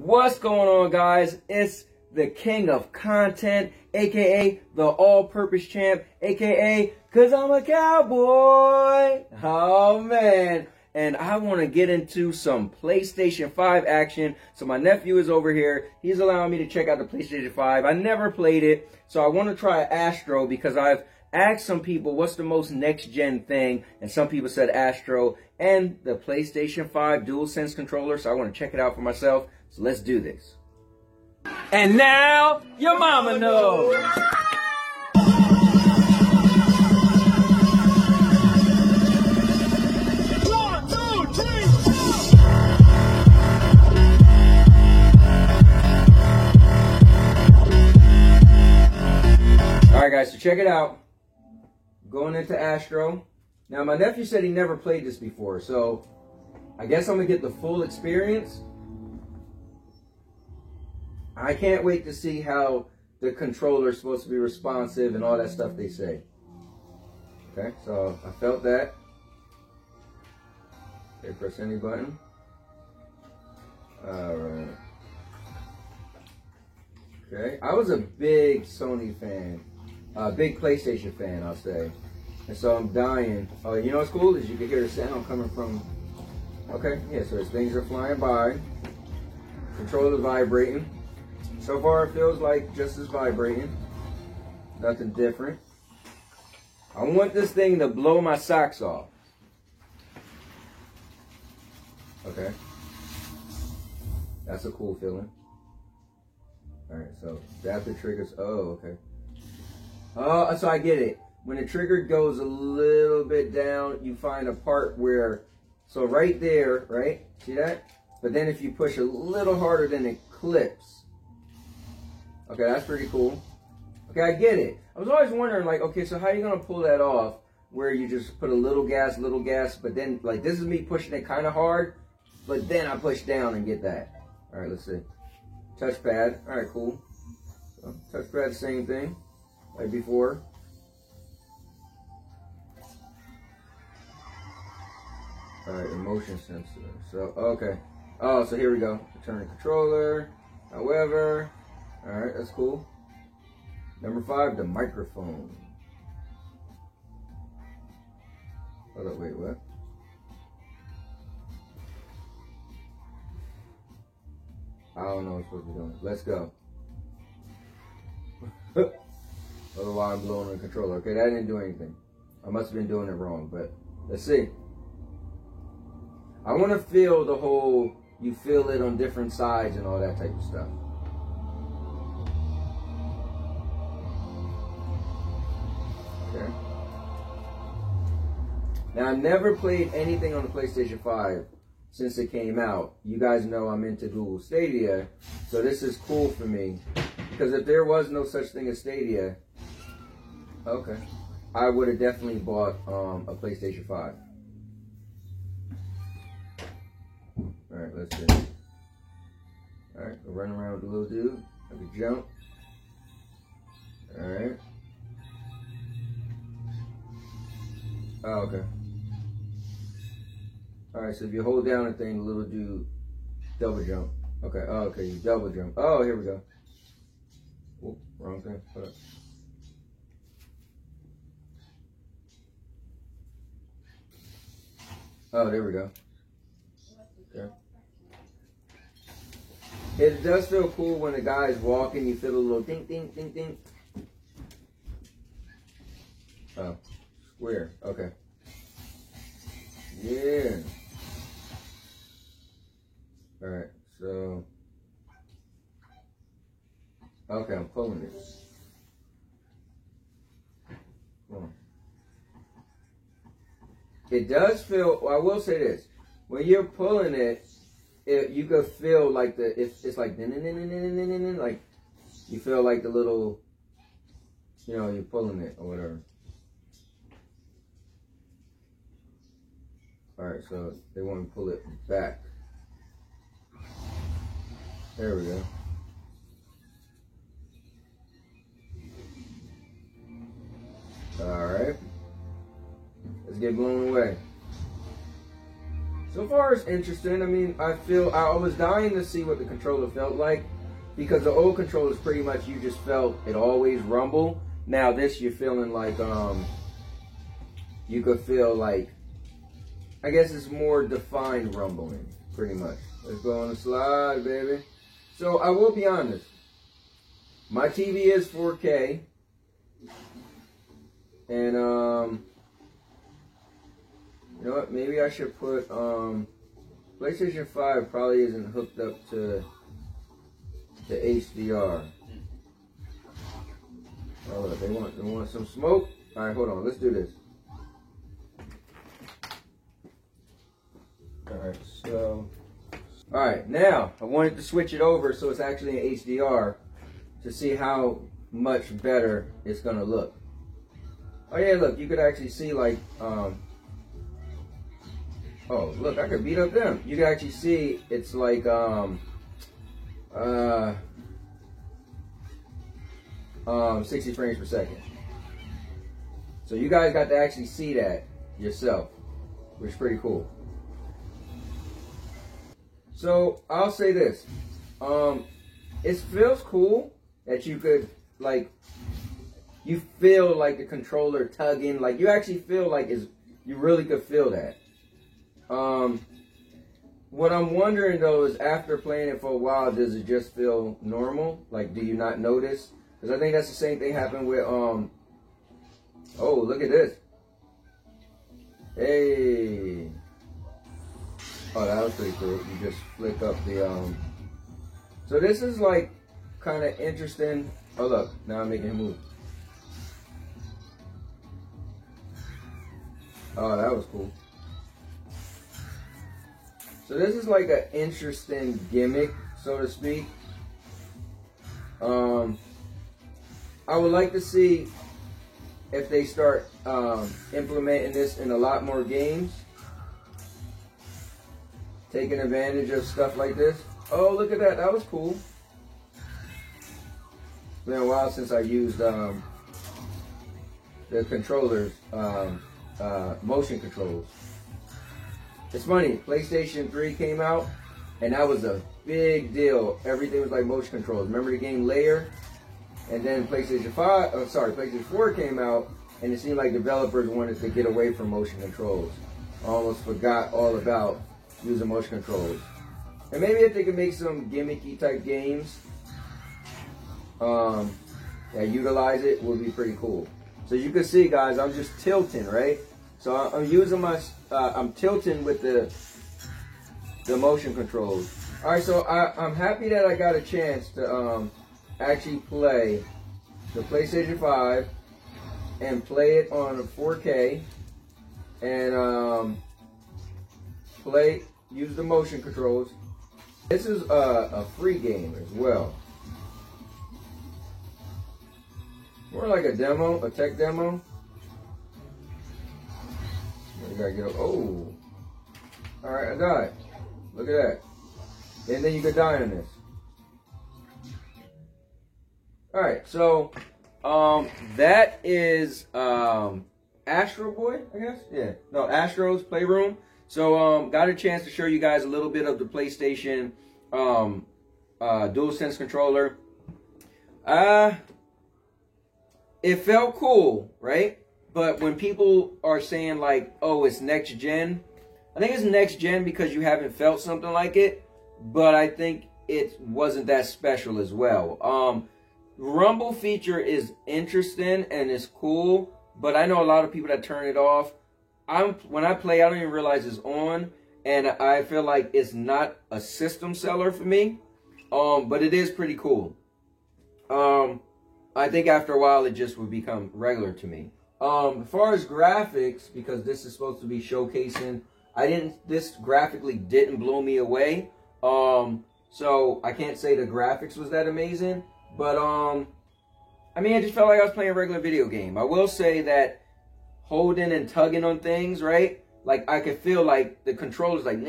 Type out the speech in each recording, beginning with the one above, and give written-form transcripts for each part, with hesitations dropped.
What's going on, guys? It's the king of content, aka the all-purpose champ, aka cause I'm a cowboy. Oh man. And I want to get into some PlayStation 5 action. So my nephew is over here. He's allowing me to check out the PlayStation 5. I never played it, so I want to try Astro because I've asked some people what's the most next-gen thing, and some people said Astro and the PlayStation 5 DualSense controller, so I want to check it out for myself. So let's do this. And now, your mama knows. Alright guys, so check it out. Going into Astro. Now my nephew said he never played this before, so I guess I'm going to get the full experience. I can't wait to see how the controller is supposed to be responsive and all that stuff they say. Okay, so I felt that. Okay, press any button. Alright. Okay, I was a big Sony fan. Big PlayStation fan, I'll say. And so I'm dying. Oh, you know what's cool is you can hear the sound coming from... Okay, yeah, so as things are flying by. Controller vibrating. So far it feels like just as vibrating. Nothing different. I want this thing to blow my socks off. Okay. That's a cool feeling. Alright, so that's the triggers. Oh, okay. Oh, so I get it. When the trigger goes a little bit down, you find a part where, so right there, right? See that? But then if you push a little harder, then it clips. Okay, that's pretty cool. Okay, I get it. I was always wondering, like, okay, so how are you going to pull that off where you just put a little gas, but then, like, this is me pushing it kind of hard, but then I push down and get that. All right, let's see. Touchpad. All right, cool. So, touchpad, same thing, like before. All right, motion sensor. So, okay. Oh, so here we go. Return the controller. However... Alright, that's cool. Number 5, the microphone. Hold up, wait, what? I don't know what I'm supposed to be doing. Let's go. Otherwise, I'm blowing the controller. Okay, that didn't do anything. I must have been doing it wrong, but let's see. I want to feel the whole, you feel it on different sides and all that type of stuff. Okay. Now, I've never played anything on the PlayStation 5 since it came out. You guys know I'm into Google Stadia, so this is cool for me. Because if there was no such thing as Stadia, okay, I would have definitely bought a PlayStation 5. Alright, let's see. Alright, we'll run around with the little dude. I can jump. Alright. Oh, okay. Alright, so if you hold down the thing, the little dude double jump. Okay, oh, okay, you double jump. Oh, here we go. Oh, wrong thing. Hold up. Oh, there we go. Okay. It does feel cool when the guy's walking, you feel a little ding, ding, ding, ding. Oh. Square, okay. Yeah. Alright, so. Okay, I'm pulling it. Come on. It does feel, well, I will say this. When you're pulling it, you could feel like it's like, like, you feel like the little, you know, you're pulling it or whatever. Alright, so they want to pull it back. There we go. Alright. Let's get blown away. So far it's interesting. I mean, I was dying to see what the controller felt like, because the old controllers pretty much you just felt it always rumble. Now this you're feeling like you could feel like, I guess it's more defined rumbling, pretty much. Let's go on the slide, baby. So I will be honest, my TV is 4K, and you know what, maybe I should put PlayStation 5 probably isn't hooked up to HDR. Oh look, they want some smoke? Alright, hold on, let's do this. Alright, so alright, now I wanted to switch it over so it's actually in HDR to see how much better it's gonna look. Oh yeah, look, you could actually see like oh look, I could beat up them. You can actually see it's like 60 frames per second. So you guys got to actually see that yourself, which is pretty cool. So I'll say this, it feels cool that you could like, you feel like the controller tugging, like you actually feel like you really could feel that. What I'm wondering though is after playing it for a while, does it just feel normal? Like, do you not notice? Because I think that's the same thing happened with, oh, look at this. Hey. Oh, that was pretty cool. You just flick up the, so this is like kind of interesting. Oh, look, now I'm making him move. Oh, that was cool. So this is like an interesting gimmick, so to speak. I would like to see if they start implementing this in a lot more games. Taking advantage of stuff like this. Oh, look at that. That was cool. It's been a while since I used the controllers, motion controls. It's funny, PlayStation 3 came out, and that was a big deal. Everything was like motion controls. Remember the game Layer? And then PlayStation 4 came out, and it seemed like developers wanted to get away from motion controls. Almost forgot all about using motion controls. And maybe if they could make some gimmicky type games that utilize it, would be pretty cool. So you can see, guys, I'm just tilting, right? So I'm using my, I'm tilting with the motion controls. All right, so I'm happy that I got a chance to actually play the PlayStation 5 and play it on 4K and use the motion controls. This is a free game as well. More like a demo, a tech demo. You gotta get, oh. Alright, I died. Look at that. And then you could die on this. Alright, so that is Astro Boy, I guess? Yeah. No, Astro's Playroom. So got a chance to show you guys a little bit of the PlayStation DualSense controller. It felt cool, right? But when people are saying like, oh, it's next gen, I think it's next gen because you haven't felt something like it, but I think it wasn't that special as well. Rumble feature is interesting and it's cool, but I know a lot of people that turn it off. When I play, I don't even realize it's on, and I feel like it's not a system seller for me, but it is pretty cool. I think after a while it just would become regular to me. As far as graphics, because this is supposed to be showcasing, this graphically didn't blow me away. So I can't say the graphics was that amazing, but I mean, I just felt like I was playing a regular video game. I will say that holding and tugging on things, right? Like I could feel like the controller's like,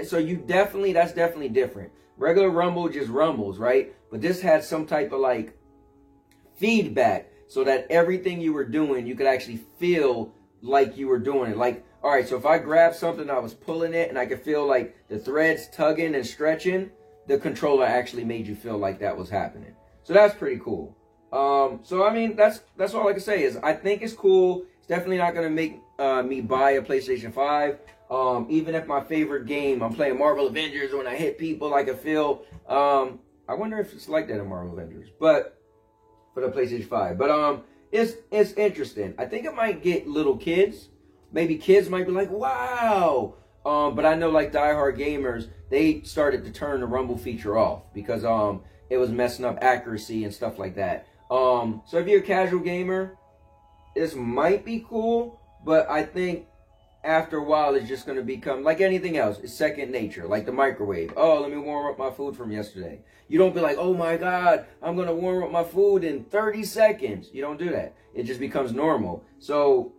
so that's definitely different. Regular Rumble just rumbles, right? But this had some type of like feedback, so that everything you were doing, you could actually feel like you were doing it. Like all right, so if I grab something, I was pulling it, and I could feel like the threads tugging and stretching, the controller actually made you feel like that was happening. So that's pretty cool. So I mean, that's all I can say is I think it's cool. It's definitely not gonna make me buy a PlayStation 5. Even if my favorite game, I'm playing Marvel Avengers, when I hit people, I can feel. I wonder if it's like that in Marvel Avengers, but for the PlayStation 5. But it's interesting. I think it might get little kids. Maybe kids might be like, wow. But I know like diehard gamers, they started to turn the rumble feature off because it was messing up accuracy and stuff like that. So if you're a casual gamer, this might be cool, but I think after a while it's just going to become like anything else. It's second nature, like the microwave. Oh, let me warm up my food from yesterday. You don't be like, oh my God, I'm going to warm up my food in 30 seconds. You don't do that. It just becomes normal. So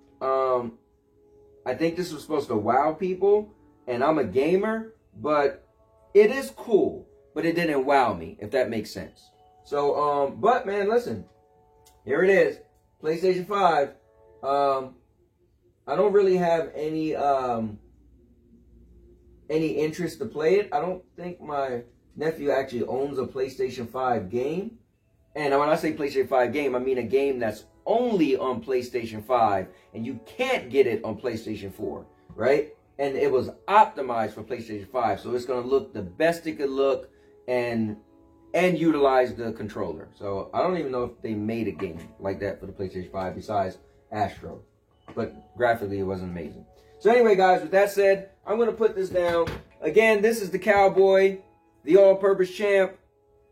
I think this was supposed to wow people, and I'm a gamer, but it is cool, but it didn't wow me, if that makes sense. So, but man, listen, here it is, PlayStation 5. I don't really have any interest to play it. I don't think my nephew actually owns a PlayStation 5 game. And when I say PlayStation 5 game, I mean a game that's only on PlayStation 5, and you can't get it on PlayStation 4, right? And it was optimized for PlayStation 5, so it's going to look the best it could look and utilize the controller. So I don't even know if they made a game like that for the PlayStation 5 besides Astro. But graphically, it wasn't amazing. So anyway, guys, with that said, I'm going to put this down. Again, this is the Cowboy, the all-purpose champ,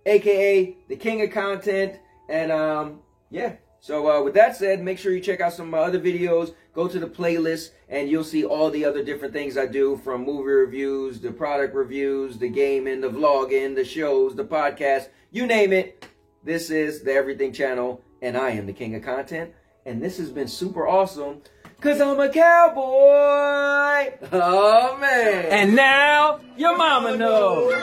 a.k.a. the king of content. And, yeah. So with that said, make sure you check out some of my other videos. Go to the playlist, and you'll see all the other different things I do, from movie reviews, the product reviews, the gaming, the vlogging, the shows, the podcast, you name it. This is the Everything Channel, and I am the king of content. And this has been super awesome, because I'm a cowboy. Oh, man. And now, your mama knows.